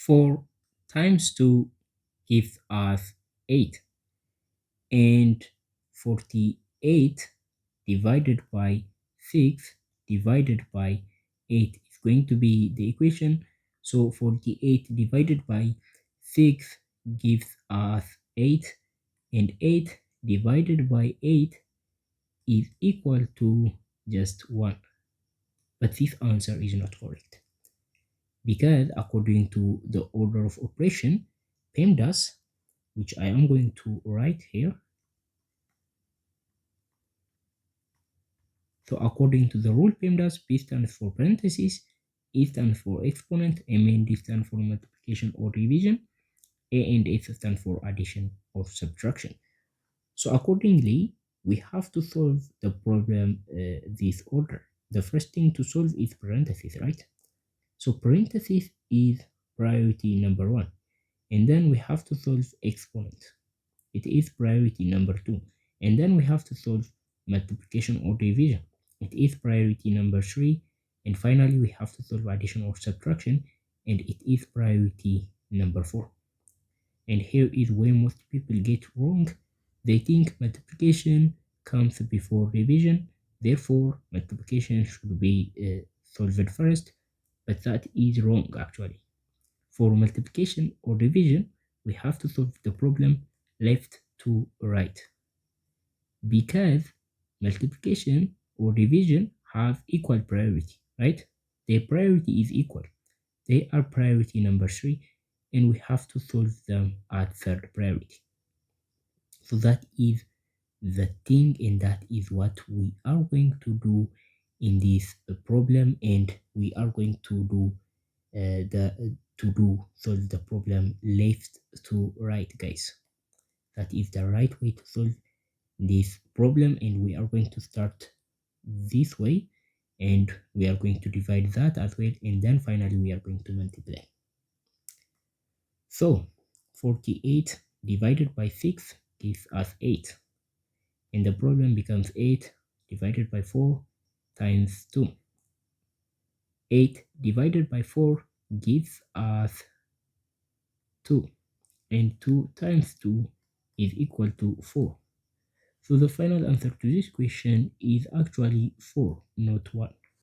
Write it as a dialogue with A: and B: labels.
A: 4 times 2 gives us 8, and 48 divided by 6 divided by 8 is going to be the equation. So 48 divided by 6 gives us 8, and 8 divided by 8 is equal to just 1. But this answer is not correct, because according to the order of operation, PEMDAS, which I am going to write here. So according to the rule PEMDAS, P stands for parentheses, E stands for exponent, M and D stand for multiplication or division, A and F stand for addition or subtraction. So accordingly, we have to solve the problem this order. The first thing to solve is parentheses, right? So parentheses is priority number 1. And then we have to solve exponent. It is priority number 2. And then we have to solve multiplication or division. It is priority number 3. And finally, we have to solve addition or subtraction, and it is priority number 4. And here is where most people get wrong. They think multiplication comes before division, therefore multiplication should be solved first, but that is wrong actually. For multiplication or division, we have to solve the problem left to right, because multiplication or division have equal priority, right? Their priority is equal. They are priority number 3, and we have to solve them at third priority. So that is the thing, and that is what we are going to do in this problem, and we are going to do solve the problem left to right, guys. That is the right way to solve this problem, and we are going to start this way, and we are going to divide that as well, and then finally we are going to multiply. So 48 divided by 6 gives us 8, and the problem becomes 8 divided by 4 times 2. 8 divided by 4 gives us 2, and 2 times 2 is equal to 4. So the final answer to this question is actually 4, not 1.